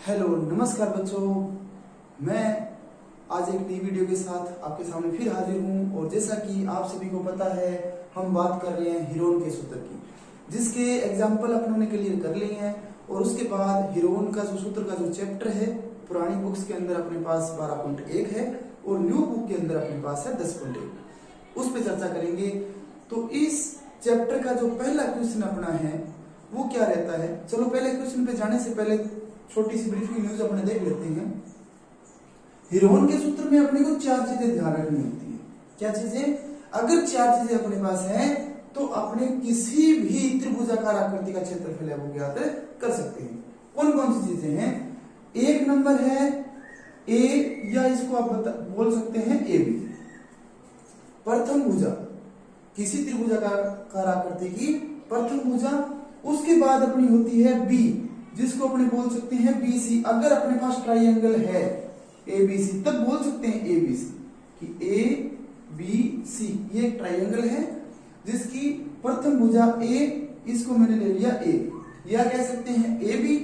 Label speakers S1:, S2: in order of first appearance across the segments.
S1: Hello नमस्कार बच्चों, मैं आज एक नई वीडियो के साथ आपके सामने फिर हाजिर हूं। और जैसा कि आप सभी को पता है, हम बात कर रहे हैं हीरोन के सूत्र की, जिसके एग्जाम्पल अपनों ने क्लियर कर लिए हैं। और उसके बाद हीरोन का जो सूत्र का जो चैप्टर है, पुरानी बुक्स के अंदर अपने पास 12.1 है और न्यू बुक के अंदर अपने पास है 10.1। उस पर चर्चा करेंगे। तो इस चैप्टर का जो पहला क्वेश्चन अपना है वो क्या रहता है। चलो पहले क्वेश्चन पे जाने से पहले छोटी सी ब्रीफिंग न्यूज अपने देख लेते हैं। हीरोन के सूत्र में अपने को चार चीजें ध्यान रखनी होती है। क्या चीजें? अगर चार चीजें अपने पास हैं तो अपने किसी भी त्रिभुजाकार आकृति का क्षेत्रफल है वो ज्ञात कर सकते हैं। कौन कौन सी चीजें हैं? एक नंबर है ए, या इसको आप बोल सकते हैं ए बी, प्रथम भुजा, किसी त्रिभुजाकार आकृति की प्रथम भुजा। उसके बाद अपनी होती है बी, जिसको अपने बोल सकते हैं बी सी। अगर अपने पास ट्राइंगल है ए बी सी, तब बोल सकते हैं ए बी सी कि ए बी सी ये एक ट्राइंगल है जिसकी प्रथम भुजा ए, इसको मैंने ले लिया ए, या कह सकते हैं ए बी।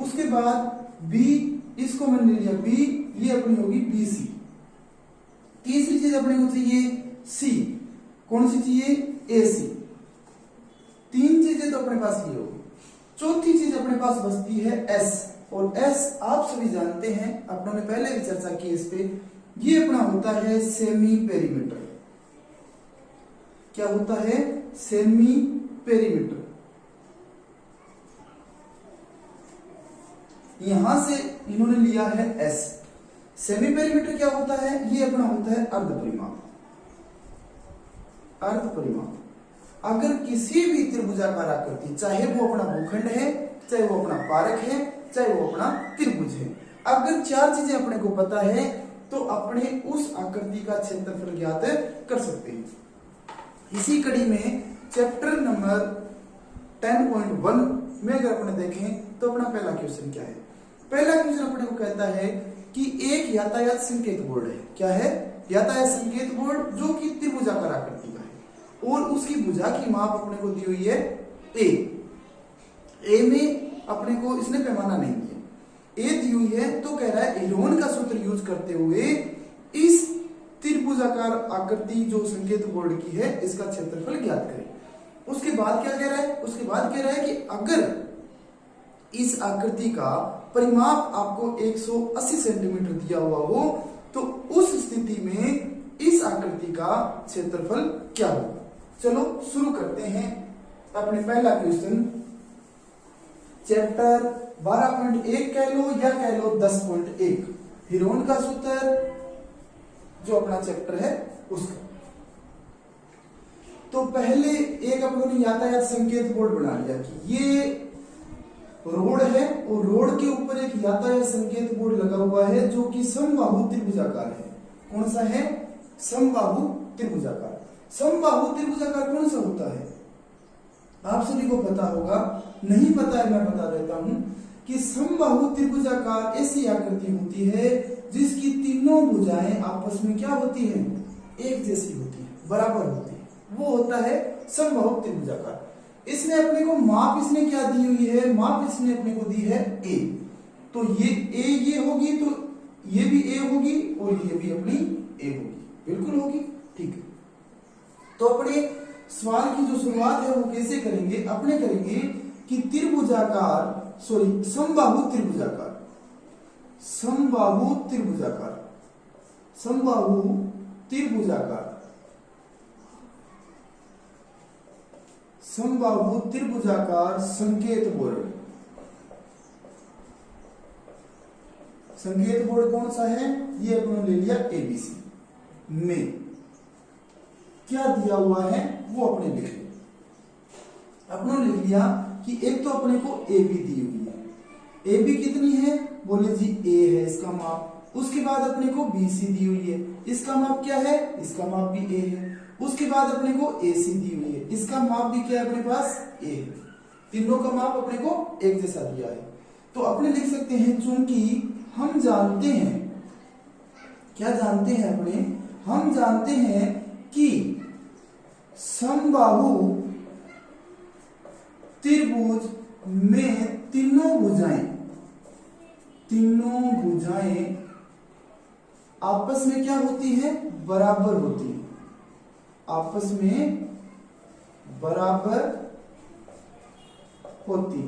S1: उसके बाद बी, इसको मैंने ले लिया बी, ये अपनी होगी बी सी। तीसरी चीज अपने को चाहिए सी, कौन सी चाहिए? ए सी। तीन चीजें तो अपने पास ये होगी। चौथी चीज अपने पास बचती है एस, और एस आप सभी जानते हैं, अपनों ने पहले भी चर्चा की इस पे। ये अपना होता है सेमी पेरीमीटर। क्या होता है? Semi perimeter. यहां से इन्होंने लिया है एस। सेमी पेरीमीटर क्या होता है? ये अपना होता है अर्ध परिमाप। अर्ध परिमाप अगर किसी भी त्रिभुजाकार आकृति, चाहे वो अपना भूखंड है, चाहे वो अपना पारक है, चाहे वो अपना त्रिभुज है, अगर चार चीजें अपने को पता है तो अपने उस आकृति का क्षेत्रफल ज्ञात कर सकते हैं। इसी कड़ी में चैप्टर नंबर 10.1 में अगर अपने देखें तो अपना पहला क्वेश्चन क्या है? पहला क्वेश्चन अपने को कहता है कि एक यातायात संकेत बोर्ड है। क्या है? यातायात संकेत बोर्ड, जो कि त्रिभुजाकार आकृति का है और उसकी भुजा की माप अपने को दी हुई है ए में अपने को इसने पैमाना नहीं दिया, ए दी हुई है। तो कह रहा है हीरोन का सूत्र यूज करते हुए इस त्रिभुजाकार आकृति जो संकेत बोर्ड की है इसका क्षेत्रफल ज्ञात करें। उसके बाद क्या कह रहा है? उसके बाद कह रहा है कि अगर इस आकृति का परिमाप आपको 180 सेंटीमीटर दिया हुआ हो तो उस स्थिति में इस आकृति का क्षेत्रफल क्या होगा। चलो शुरू करते हैं अपने पहला क्वेश्चन। चैप्टर 12.1 कह लो या कह लो 10.1, हीरोन का सूत्र जो अपना चैप्टर है उसका। तो पहले एक अपनों ने यातायात संकेत बोर्ड बना लिया कि ये रोड है और रोड के ऊपर एक यातायात संकेत बोर्ड लगा हुआ है जो कि समबाहु त्रिभुजाकार है। कौन सा है? समबाहु त्रिभुजाकार। समबाहु त्रिभुजाकार कौन सा होता है? आप सभी को पता होगा, नहीं पता है मैं बता देता हूं कि समबाहु त्रिभुजाकार ऐसी आकृति होती है जिसकी तीनों भुजाएं आपस में क्या होती हैं? एक जैसी होती है, बराबर होती है, वो होता है समबाहु त्रिभुजाकार। इसने अपने को माप, इसने क्या दी हुई है? माप इसने अपने को दी है ए। तो ये ए ये होगी, तो ये भी ए होगी और ये भी अपनी ए होगी, बिल्कुल होगी। ठीक है, तो अपने सवाल की जो शुरुआत है वो कैसे करेंगे? अपने करेंगे कि त्रिभुजाकार, सॉरी समबाहु त्रिभुजाकार, समबाहु त्रिभुजाकार, समबाहु त्रिभुजाकार, समबाहु त्रिभुजाकार संकेत बोर्ड। संकेत बोर्ड कौन सा है? ये अपने ले लिया एबीसी में क्या दिया हुआ है वो अपने लिख लिया। अपने लिख लिया कि एक तो अपने को ए बी दी हुई है। ए बी कितनी है? बोले जी ए है इसका माप। उसके बाद अपने को बी सी दी हुई है, इसका माप क्या है? इसका माप भी ए है। उसके बाद अपने को ए सी दी हुई है, इसका माप भी क्या है अपने पास? ए है। तीनों का माप अपने को एक जैसा दिया है। तो अपने लिख सकते हैं, चूंकि हम जानते हैं, क्या जानते हैं अपने? हम जानते हैं कि समबाहु त्रिभुज में तीनों भुजाएं भुजाएं आपस में क्या होती है, बराबर होती है, आपस में बराबर होती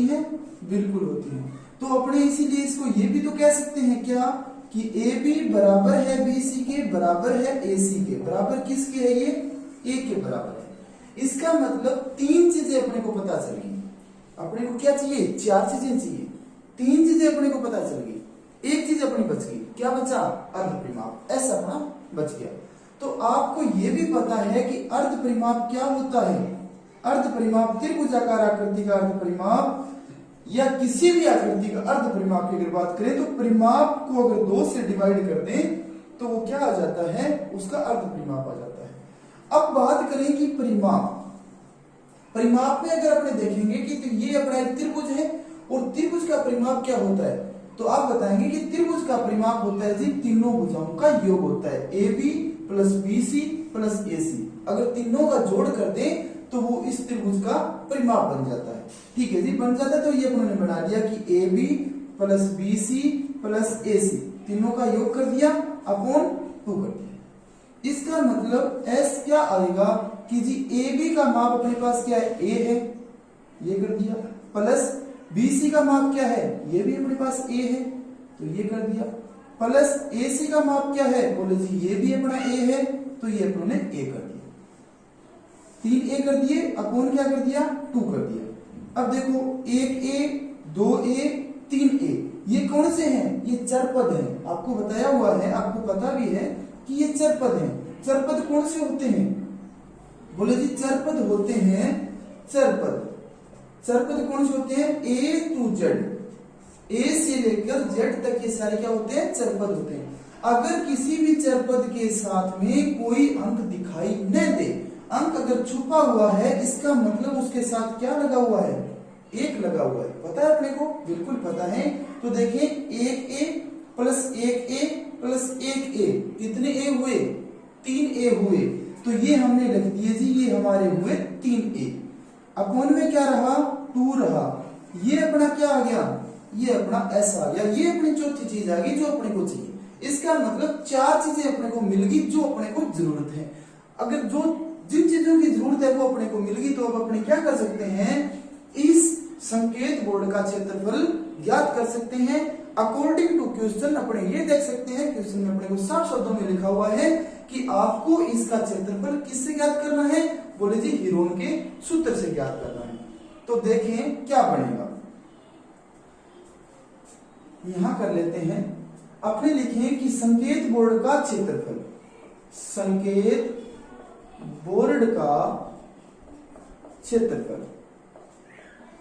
S1: है, बिल्कुल होती है। तो अपने इसीलिए इसको ये भी तो कह सकते हैं क्या कि ए बी बराबर है बी सी के, बराबर है ए सी के, बराबर किसके है, ये ए के बराबर है। इसका मतलब तीन चीजें अपने को पता चल गई। अपने को क्या चाहिए, चार चीजें चाहिए, तीन चीजें अपने को पता चल गई, एक चीज अपनी बच गई, क्या बचा, अर्ध परिमाप, ऐसा अपना बच गया। तो आपको यह भी पता है कि अर्ध परिमाप क्या होता है। अर्ध परिमाप त्रिभुजाकार आकृति का अर्ध परिमाप या किसी भी आकृति का अर्ध परिमाप की अगर बात करें तो परिमाप को अगर 2 से डिवाइड कर दें तो वो क्या आ जाता है, उसका अर्ध परिमाप आ जाता है। अब बात करें कि परिमाप में अगर अपने देखेंगे कि तो ये अपना एक त्रिभुज है और त्रिभुज का परिमाप क्या होता है, तो आप बताएंगे कि त्रिभुज का परिमाप होता है जी तीनों भुजाओं का योग होता है, A B plus B C plus A C. अगर तीनों का जोड़ कर दें तो वो इस त्रिभुज का परिमाप बन जाता है। ठीक है जी, बन जाता है। तो ये उन्होंने बना दिया कि A B plus B C plus A C, तीनों का योग कर दिया अपॉन 2 कर दिया। इसका मतलब एस क्या आएगा कि जी ए बी का माप अपने पास क्या है, ए है, ये कर दिया, प्लस बी सी का माप क्या है, ये भी अपने पास ए है, तो ये कर दिया, प्लस ए सी का माप क्या है, बोले जी ये भी अपना ए है, तो ये अपने ए कर दिया, 3 ए कर दिए, अपॉन क्या कर दिया, 2 कर दिया। अब देखो 1 ए 2 ए 3 ए, ये कौन से हैं, ये चरपद हैं। आपको बताया हुआ है, आपको पता भी है कि ये चरपद हैं। चरपद कौन से होते हैं, बोले जी चरपद होते हैं, चरपद कौन से होते हैं, ए टू जेड, ए से लेकर जेड तक ये सारे क्या होते हैं, चरपद होते हैं। अगर किसी भी चरपद के साथ में कोई अंक दिखाई न दे, अंक अगर छुपा हुआ है, इसका मतलब उसके साथ क्या लगा हुआ है, एक लगा हुआ है। पता है अपने को, बिल्कुल पता है। तो देखें 1 ए प्लस 1 ए प्लस 1 ए, कितने ए हुए, 3 ए हुए। तो ये हमने लिख दिए जी, ये हमारे हुए 3 ए, अपॉन में क्या रहा, 2 रहा, ये अपना क्या आ गया, ये अपना एस आ गया। ये अपनी चौथी चीज आ गई जो अपने को चाहिए। इसका मतलब 4 चीजें अपने को मिल गई जो अपने को जरूरत है। अगर जो जिन चीजों की जरूरत है वो अपने को मिल गई, तो अब अपने क्या कर सकते हैं, इस संकेत बोर्ड का क्षेत्रफल ज्ञात कर सकते हैं। अकॉर्डिंग टू क्वेश्चन अपने ये देख सकते हैं, क्वेश्चन में अपने को साफ शब्दों में लिखा हुआ है कि आपको इसका क्षेत्रफल किससे ज्ञात करना है, बोले जी हीरोन के सूत्र से ज्ञात करना है। तो देखें क्या बनेगा, यहां कर लेते हैं, अपने लिखें कि संकेत बोर्ड का क्षेत्रफल, संकेत बोर्ड का क्षेत्रफल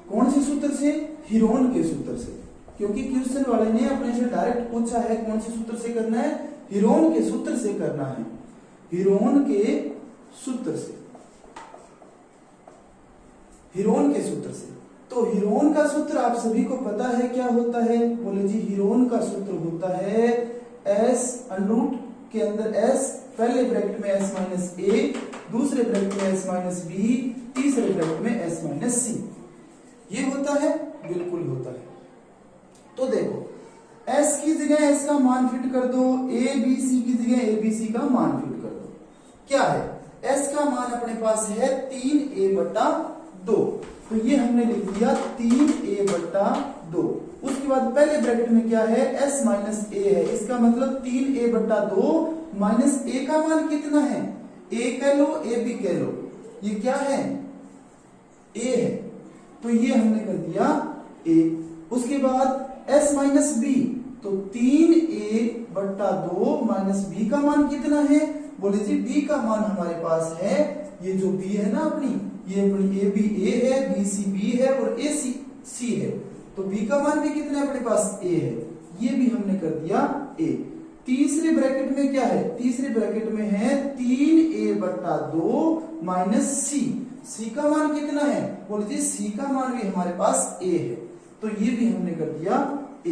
S1: कौन से सूत्र से, हीरोन के सूत्र से, क्योंकि क्वेश्चन वाले ने अपने से डायरेक्ट पूछा है कौन से सूत्र से करना है, हीरोन के सूत्र से करना है, हीरोन के सूत्र से, हीरोन के सूत्र से। तो हीरोन का सूत्र आप सभी को पता है क्या होता है, बोले जी हीरोन का सूत्र होता है एस √ के अंदर एस, पहले ब्रैकेट में एस माइनस ए, दूसरे ब्रैकेट में एस माइनस बी, तीसरे ब्रैकेट में एस माइनस सी। ये होता है, बिल्कुल होता है। तो देखो s की जगह s का मान फिट कर दो, a b c की जगह a b c का मान फिट कर दो। क्या है, s का मान अपने पास है 3a/2, तो ये हमने लिख दिया 3a/2। उसके बाद पहले ब्रैकेट में क्या है, s माइनस a है, इसका मतलब 3a/2 माइनस a का मान कितना है, a कह लो a b कह लो, ये क्या है, a है, तो ये हमने कर दिया a। उसके बाद s माइनस बी, तो 3a/2 माइनस b का मान कितना है, बोले जी b का मान हमारे पास है, ये जो b है ना अपनी, ये अपनी a b a है, b c b है और a c c है, तो b का मान भी कितना है अपने पास, a है, ये भी हमने कर दिया a। तीसरे ब्रैकेट में क्या है, तीसरे ब्रैकेट में है 3a/2 माइनस c, c का मान कितना है, बोले जी c का मान भी हमारे पास a है, तो ये भी हमने कर दिया a।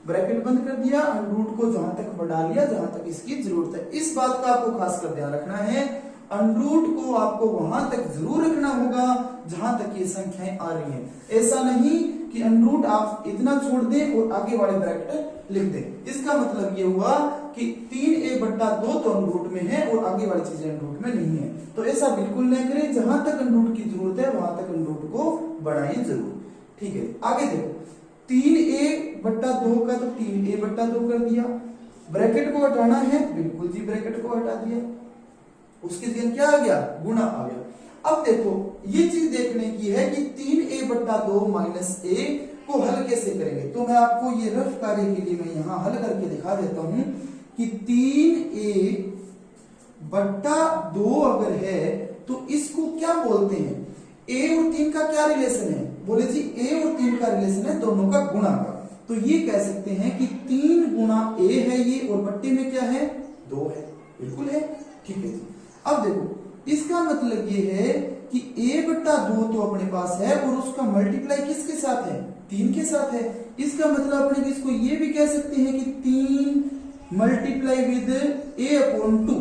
S1: ब्रैकेट बंद कर दिया और रूट को जहां तक बढ़ा लिया जहां तक इसकी जरूरत है। इस बात का आपको खासकर ध्यान रखना है, अंडरूट को आपको वहां तक जरूर रखना होगा जहां तक ये संख्याएं आ रही हैं। ऐसा नहीं कि अंडरूट आप इतना छोड़ दें और आगे वाले ब्रैकेट लिख दें। इसका मतलब ये हुआ कि 3a/2 तो अंडरूट में है और आगे वाली चीजें अंडरूट में नहीं है। तो ऐसा बिल्कुल नहीं करें, जहां तक अंडरूट की जरूरत है वहां तक अंडरूट को बढ़ाएं जरूर। ठीक है, आगे देखो 3a/2 का तो 3a/2 कर दिया। ब्रैकेट को हटाना है, बिल्कुल जी ब्रैकेट को हटा दिया। उसके जगह क्या आ गया, गुणा आ गया। अब देखो ये चीज देखने की है कि 3a/2 माइनस a को हल कैसे करेंगे। तो मैं आपको ये रफ कार्य के लिए मैं यहां हल करके दिखा देता हूं कि 3a/2 अगर है तो इसको क्या बोलते हैं, a और 3 का क्या रिलेशन है, बोले जी a और 3 का रिलेशन है दोनों का गुणा का। तो ये कह सकते हैं कि 3 गुणा a है ये, और बट्टे में क्या है 2 है, बिल्कुल है। ठीक है जी, अब देखो इसका मतलब ये है कि a/2 तो अपने पास है और उसका मल्टीप्लाई किसके साथ है, 3 के साथ है। इसका मतलब अपने इसको ये भी कह सकते हैं कि 3 मल्टीप्लाई विद a/2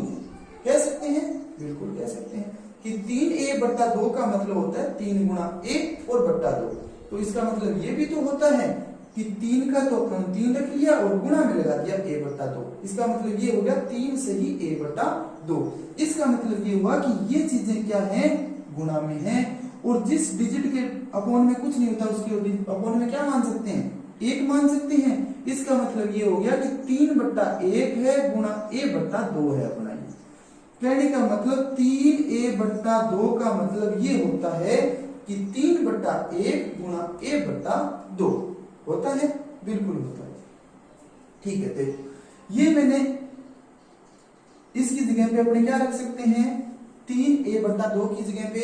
S1: कह सकते हैं, बिल्कुल कह सकते हैं कि 3a/2 का मतलब होता है 3 गुणा a और बट्टा 2। तो इसका मतलब ये भी तो होता है कि 3 का तो अपन 3 रख लिया और गुणा में लगा दिया a/2। इसका मतलब ये हो गया 3 से ही a/2। इसका मतलब ये हुआ कि ये चीजें क्या हैं, गुणा में हैं, और जिस डिजिट के अपोन में कुछ नहीं होता उसके अपोन में क्या मान सकते हैं, 1 मान सकते हैं। इसका मतलब ये हो गया कि 3/1 है गुणा a/2 है अपना। कहने का मतलब 3a/2 का मतलब ये होता है कि 3/1 गुणा a/2 होता है, बिल्कुल होता है। ठीक है, देखो ये मैंने इसकी जगह पे अपने क्या रख सकते हैं, 3a/2 की जगह पे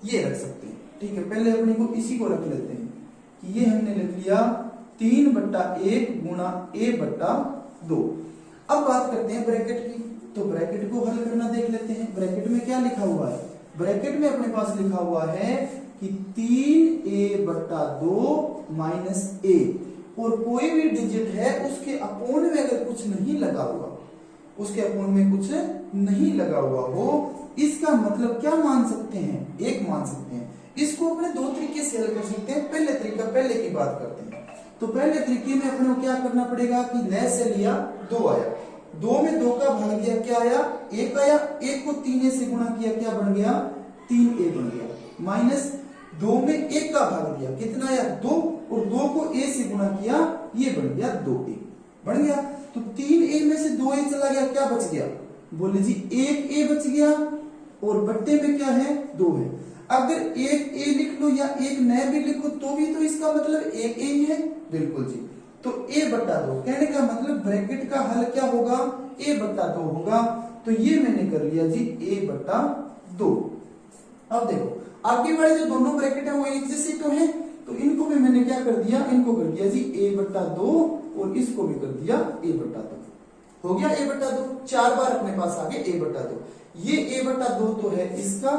S1: ये रख सकते हैं। ठीक है, पहले अपने को इसी को रख लेते हैं कि ये हमने लिख लिया 3/1 गुणा a/2। अब बात करते हैं ब्रैकेट की, तो ब्रैकेट को हल करना देख लेते हैं। ब्रैकेट में क्या लिखा हुआ है, ब्रैकेट में अपने पास लिखा हुआ है कि 3a/2 माइनस a, और कोई भी डिजिट है उसके अपोन में अगर कुछ नहीं लगा हुआ, उसके अपोन में कुछ नहीं लगा हुआ हो, इसका मतलब क्या मान सकते हैं, 1 मान सकते हैं। इसको अपने 2 तरीके से हल कर सकते हैं। पहले तरीका, पहले की बात करते हैं। तो पहले तरीके में अपने को क्या करना पड़ेगा कि न से लिया 2 आया, 2 में 2 का भाग दिया क्या आया, 1 आया। 1 को 3a से गुणा किया क्या बन गया, 3a बन गया। माइनस 2 में 1 का भाग दिया कितना आया, 2, और 2 को a से गुणा किया ये बन गया 2a बन गया। तो 3a में से 2a चला गया, क्या बच गया, बोले जी 1a बच गया, और बट्टे में क्या है 2 है। अगर 1a लिख लो या 1 न भी लिखो तो भी तो इसका मतलब 1a ही है, बिल्कुल जी। तो a/2 कहने का मतलब ब्रैकेट का हल क्या होगा, a/2 होगा। तो ये मैंने कर लिया जी a/2। अब देखो आगे वाले जो दोनों ब्रैकेट है वो एक जैसे तो है, तो इनको भी मैंने क्या कर दिया, इनको कर दिया जी a/2 और इसको भी कर दिया a/2। हो गया a/2, 4 बार अपने पास आ गए a/2। ये a/2 तो है इसका,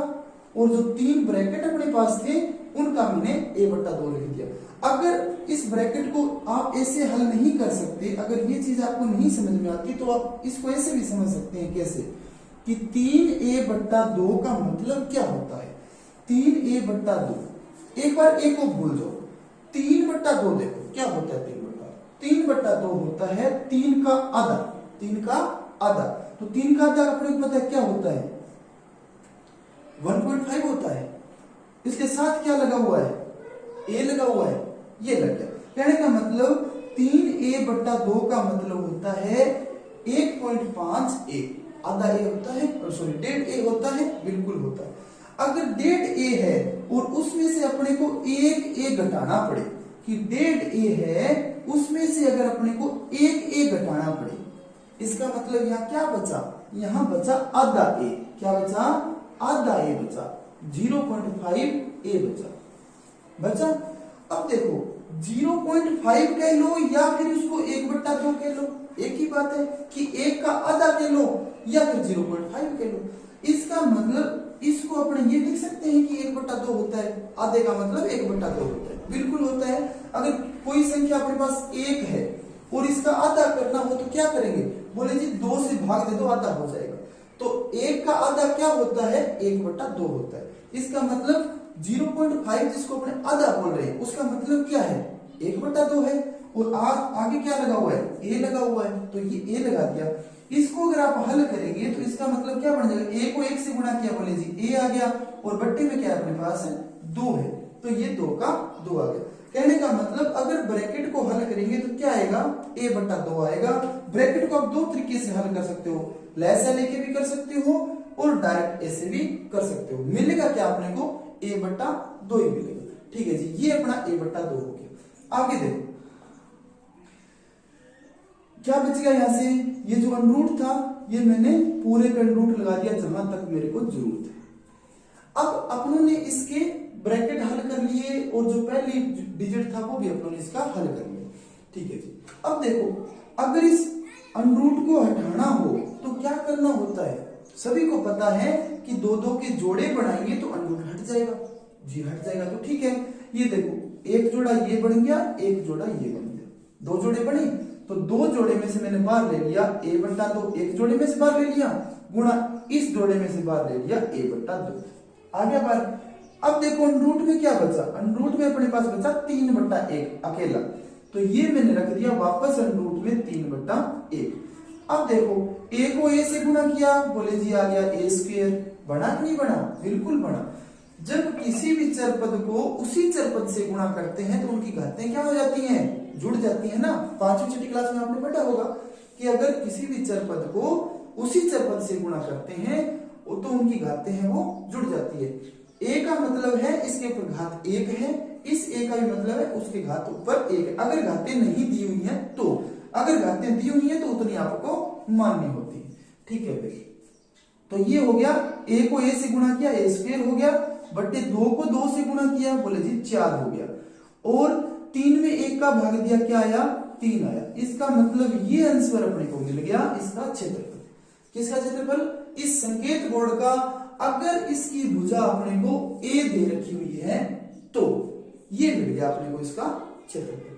S1: और जो 3 ब्रैकेट अपने पास थे उनका मैंने a/2 लिख दिया। अगर इस ब्रैकेट को आप ऐसे हल नहीं कर सकते, अगर ये चीज आपको नहीं समझ में आती, तो आप इसको ऐसे भी समझ सकते हैं। कैसे कि 3a/2 का मतलब क्या होता है, 3a/2। एक बार a को भूल जाओ, 3/2 देखो क्या होता है, 3/2 होता है 3 का आधा, 3 का आधा। तो 3 का आधा अपने को पता है क्या होता है, 1.5 होता है। इसके साथ क्या लगा हुआ है, a लगा हुआ है, ये लग गया। कहने का मतलब 3a/2 का मतलब होता है 1.5a, आधा a होता है, सॉरी 1.5a होता है, बिल्कुल होता है। अगर 1.5a है और उसमें से अपने को 1a घटाना पड़े, कि 1.5a है उसमें से अगर अपने को 1a घटाना पड़े, इसका मतलब यहाँ क्या बचा, यहाँ बचा आधा a। क्या बचा, आधा a बचा, 0.5a बचा। अब देखो 0.5 कह लो या फिर उसको 1/2 कह लो, एक ही बात है कि 1 का आधा कह लो या फिर 0.5 कह लो। इसका मतलब इसको अपने ये लिख सकते हैं कि 1/2 होता है, आधे का मतलब 1/2 होता है, बिल्कुल होता है। अगर कोई संख्या अपने पास 1 है और इसका आधा करना हो तो क्या करेंगे, बोले जी 2 से भाग दे दो, आधा हो जाएगा। तो 1 का आधा क्या होता है, 1/2 होता है। इसका मतलब 0.5 जिसको अपने आधा बोल रहे हैं उसका मतलब क्या है, 1/2 है। और आगे क्या लगा हुआ है, a लगा हुआ है, तो ये a लगा दिया। इसको अगर आप हल करेंगे तो इसका मतलब क्या बन जाएगा, a को 1 से गुणा किया, बोले जी a आ गया, और बट्टे में क्या है अपने पास है 2 है, तो ये 2 का 2 आ गया। कहने का मतलब अगर ब्रैकेट को हल करेंगे तो क्या आएगा, a/2 आएगा। ब्रैकेट को आप दो तरीके से हल कर सकते हो, लैसा लेके भी कर सकते हो और डायरेक्ट ऐसे भी कर सकते हो। मिलेगा क्या अपने को, a/2 ही मिलेगा। ठीक है जी, ये अपना a/2 हो गया। आगे देखो क्या बचेगा यहां से, ये जो अनरूट था ये मैंने पूरे पे अनरूट लगा दिया जहां तक मेरे को जरूरत है। अब अपनों ने इसके ब्रैकेट हल कर लिए और जो पहली डिजिट था वो भी अपनों ने इसका हल कर लिया। ठीक है जी, अब देखो अगर इस अनरूट को हटाना हो तो क्या करना होता है, सभी को पता है कि 2-2 के जोड़े बनाएंगे तो अनरूट हट जाएगा जी, हट जाएगा। तो ठीक है, ये देखो एक जोड़ा ये बन गया, एक जोड़ा ये बन गया, 2 जोड़े बने, तो 2 जोड़े में से मैंने बाहर ले लिया a/2, एक जोड़े में से बाहर ले लिया, गुणा इस जोड़े में से बाहर ले लिया a/2, आ गया बाहर। अब देखो अनरूट में क्या बचा, अनरूट में अपने पास बचा 3/1 अकेला, तो ये मैंने रख दिया वापस अनरूट में 3/1। अब देखो a को a से गुणा किया, बोले जी आ गया a², बना कि नहीं बना, बिल्कुल बना। जब किसी भी चर पद को उसी चर पद से गुणा करते हैं तो उनकी घातें क्या हो जाती हैं, जुड़ जाती है ना। 5वीं छठी क्लास में आपने पढ़ा होगा कि अगर किसी भी चर पद को उसी चर पद से गुणा करते हैं तो उनकी घातें हैं वो जुड़ जाती है। a का मतलब है इसके ऊपर घात 1 है, इस a का भी मतलब है उसके घात ऊपर 1 है। अगर घातें नहीं दी हुई हैं तो, अगर घातें दी हुई हैं तो उतनी आपको माननी होती है। ठीक है भाई, तो ये हो गया, a को a से गुणा किया a² हो गया, बट्टे 2 को 2 से गुणा किया, बोले जी 4 हो गया, और 3 में 1 का भाग दिया, क्या आया 3 आया। इसका मतलब ये आंसर अपने को मिल गया इसका क्षेत्रफल। किसका क्षेत्रफल, इस संकेत बोर्ड का। अगर इसकी भुजा अपने को a दे रखी हुई है तो ये मिल गया अपने को इसका क्षेत्रफल।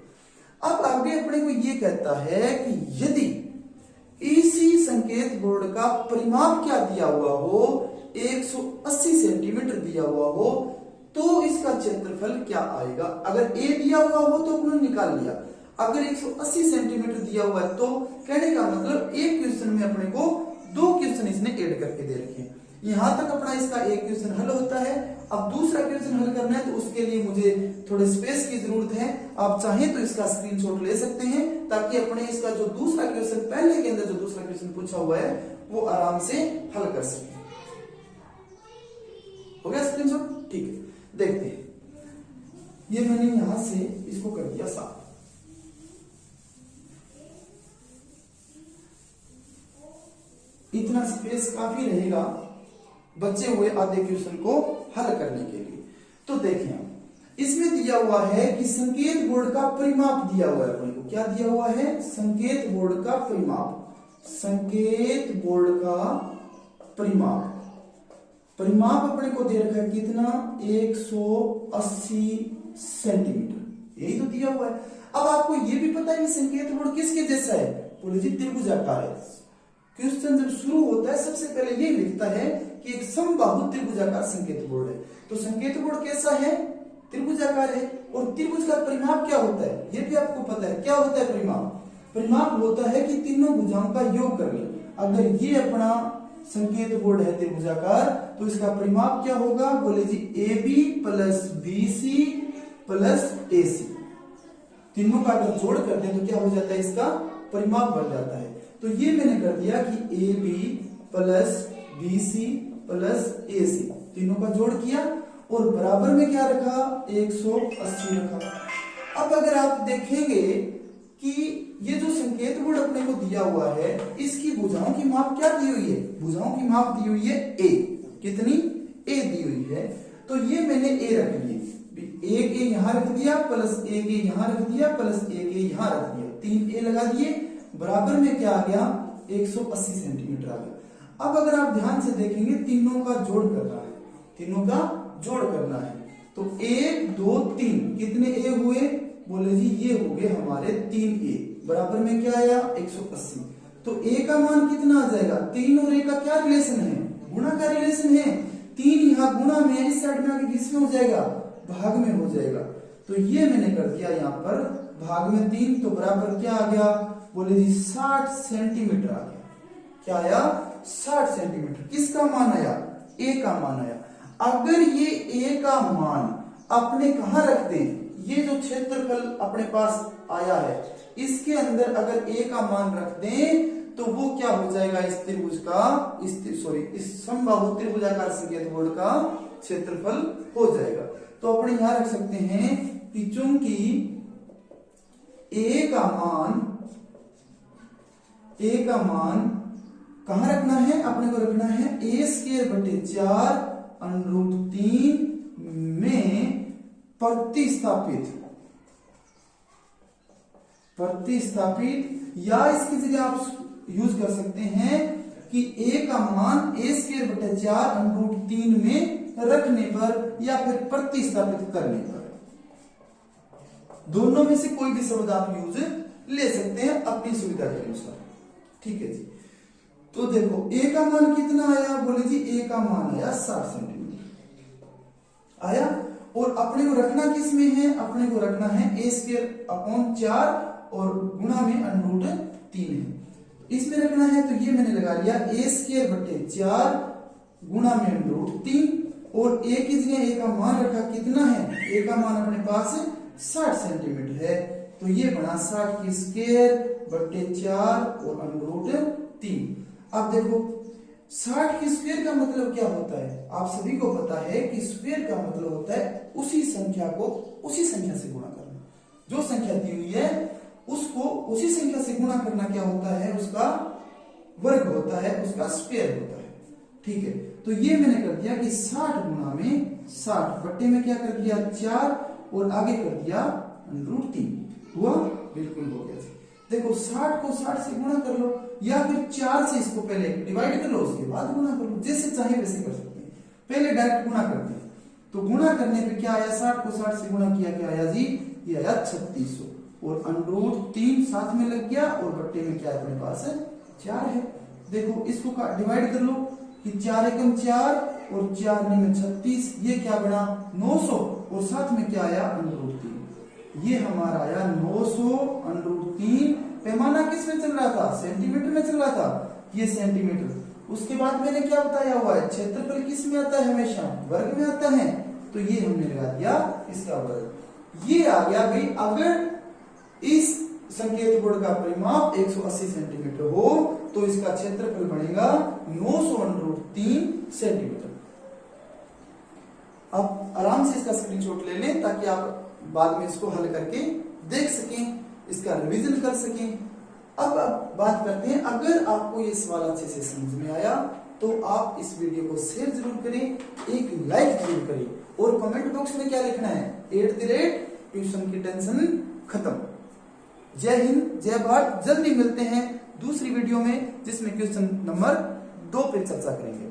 S1: अब आगे अपने को ये कहता है कि यदि इसी संकेत बोर्ड का परिमाप क्या दिया हुआ हो, 180 सेंटीमीटर दिया हुआ हो, तो इसका क्षेत्रफल क्या आएगा। अगर a दिया हुआ हो तो अपने निकाल लिया, अगर 180 सेंटीमीटर दिया हुआ है तो कहने का मतलब एक क्वेश्चन में अपने को 2 क्वेश्चन इसने ऐड करके दे रखे हैं। यहां तक अपना इसका एक क्वेश्चन हल होता है। अब दूसरा क्वेश्चन हल करना है तो उसके लिए मुझे थोड़े स्पेस की जरूरत है। आप चाहें तो इसका स्क्रीनशॉट ले सकते हैं ताकि अपने इसका जो दूसरा क्वेश्चन, पहले के अंदर जो दूसरा क्वेश्चन पूछा हुआ है वो आराम से हल कर सके। हो गया स्क्रीनशॉट, ठीक है, देखते हैं। ये मैंने यहां से इसको कर दिया साफ। इतना स्पेस काफी रहेगा बचे हुए आधे क्वेश्चन को हल करने के लिए। तो देखिए आप, इसमें दिया हुआ है कि संकेत बोर्ड का परिमाप दिया हुआ है अपने को। क्या दिया हुआ है, संकेत बोर्ड का परिमाप। संकेत बोर्ड का परिमाप, परिमाप अपने को दे रखा है कितना, 180 सेंटीमीटर, यही तो दिया हुआ है। अब आपको यह भी पता है कि संकेत बोर्ड किसके जैसा है, बोले जी त्रिभुजाकार है। क्वेश्चन जब शुरू होता है सबसे पहले ये लिखता है कि एक समबाहु त्रिभुजाकार संकेत बोर्ड है। तो संकेत बोर्ड कैसा है, त्रिभुजाकार है। और त्रिभुज का परिमाप क्या होता है, ये भी आपको पता है। क्या होता है परिमाप, परिमाप होता है कि तीनों भुजाओं का योग कर ले। अगर ये अपना संकेत बोर्ड है त्रिभुजाकार तो इसका परिमाप क्या होगा, बोले जी AB plus BC plus AC। तीनों का अगर जोड़ करते हैं तो क्या हो जाता है, इसका परिमाप बन जाता है। तो ये मैंने कर दिया कि AB plus BC plus AC, तीनों का जोड़ किया और बराबर में क्या रखा, 180 रखा। अब अगर आप देखेंगे कि ये जो संकेत बोर्ड अपने को दिया हुआ है इसकी भुजाओं की माप क्या दी हुई है, भुजाओं की माप दी हुई है A। कितनी, A दी हुई है। तो ये मैंने A रख ली, एक A यहां रख दिया प्लस एक A यहां रख दिया प्लस एक A यहां रख दिया, 3 A लगा दिए, बराबर में क्या आ गया, 180 सेंटीमीटर आ गया। अब अगर आप ध्यान से देखेंगे तीनों का जोड़ करना है, तीनों का जोड़ करना है। तो 1 2 3 कितने A हुए, बोले जी ये हो गए हमारे 3A, बराबर में क्या आया 180। तो ए का मान कितना आ जाएगा, 3 और ए का क्या रिलेशन है, गुणा का रिलेशन है। 3 यहाँ गुणा में, इस साइड में आके किस में हो जाएगा, भाग में हो जाएगा। तो ये मैंने कर दिया यहाँ पर भाग में 3, तो बराबर क्या आ गया, बोले जी 60 सेंटीमीटर आ गया। क्या आया, 60 सेंटीमीटर। किसका मान आया, ए का मान आया। अगर ये ए का मान अपने कहां रख दें, ये जो क्षेत्रफल अपने पास आया है इसके अंदर अगर ए का मान रख दें तो वो क्या हो जाएगा, इस त्रिभुज का, इस समबाहु त्रिभुजाकार संकेत बोर्ड का क्षेत्रफल हो जाएगा। तो अपने यहां रख सकते हैं कि चूंकि ए का मान कहां रखना है, अपने को रखना है a² बटे 4 √3 में प्रतिस्थापित, या इसकी जगह आप यूज कर सकते हैं कि a का मान a² बटे 4 √3 में रखने पर या फिर प्रतिस्थापित करने पर, दोनों में से कोई भी शब्द आप यूज ले सकते हैं अपनी सुविधा के अनुसार। ठीक है जी। तो देखो a का मान कितना आया, बोले जी a का मान आया 60 सेंटीमीटर आया। और अपने को रखना किस में है, अपने को रखना है a² 4 और गुणा में √3 है, इसमें रखना है। तो ये मैंने लगा लिया a² बटे 4 गुणा में √3 और a की जगह a का मान रखा कितना है, a का मान अपने पास 60 सेंटीमीटर है। तो ये बना 60² बटे 4 और √3। अब देखो 60² का मतलब क्या होता है, आप सभी को पता है कि स्क्वायर का मतलब होता है उसी संख्या को उसी संख्या से गुणा करना। जो संख्या दी हुई है उसको उसी संख्या से गुणा करना क्या होता है, उसका वर्ग होता है, उसका स्क्वायर होता है। ठीक है, तो ये मैंने कर दिया कि 60 गुणा में 60 बट्टे में क्या कर दिया 4 और आगे कर दिया √3 हुआ, बिल्कुल हो गया। देखो 60 को 60 से गुणा कर लो या फिर 4 से इसको पहले डिवाइड कर लो उसके बाद गुणा कर लो, जैसे चाहे वैसे कर सकते हैं। पहले डायरेक्ट गुणा कर दिया, तो गुणा करने पे क्या आया, 60 को 60 से गुणा किया, क्या आया जी, ये आया 3600 और √3 साथ में लग गया और बट्टे में क्या है अपने पास 4 है। देखो इसको डिवाइड कर लो कि 4 एकम 4 और 4 में 36, ये क्या बना 900 और साथ में क्या आया √3, ये हमारा आया 900 √3। पैमाना किस में चल रहा था, सेंटीमीटर में चल रहा था, ये सेंटीमीटर। उसके बाद मैंने क्या बताया हुआ है, क्षेत्रफल किस में आता है, हमेशा वर्ग में आता है। तो ये हमने लगा दिया इसका वर्ग। ये आ गया भाई, अगर इस संकेत बोर्ड का परिमाप 180 सेंटीमीटर हो तो इसका क्षेत्रफल बनेगा 900 √3 सेंटीमीटर। आप आराम से इसका स्क्रीनशॉट ले लें ताकि आप बाद में इसको हल करके देख सकें, इसका रिवीजन कर सकें। अब बात करते हैं, अगर आपको ये सवाल अच्छे से समझ में आया तो आप इस वीडियो को शेयर जरूर करें, एक लाइक जरूर करें और कमेंट बॉक्स में क्या लिखना है, @ट्यूशन की टेंशन खत्म। जय हिंद, जय भारत। जल्दी मिलते हैं दूसरी वीडियो में जिसमें क्वेश्चन नंबर 2 पे चर्चा करेंगे।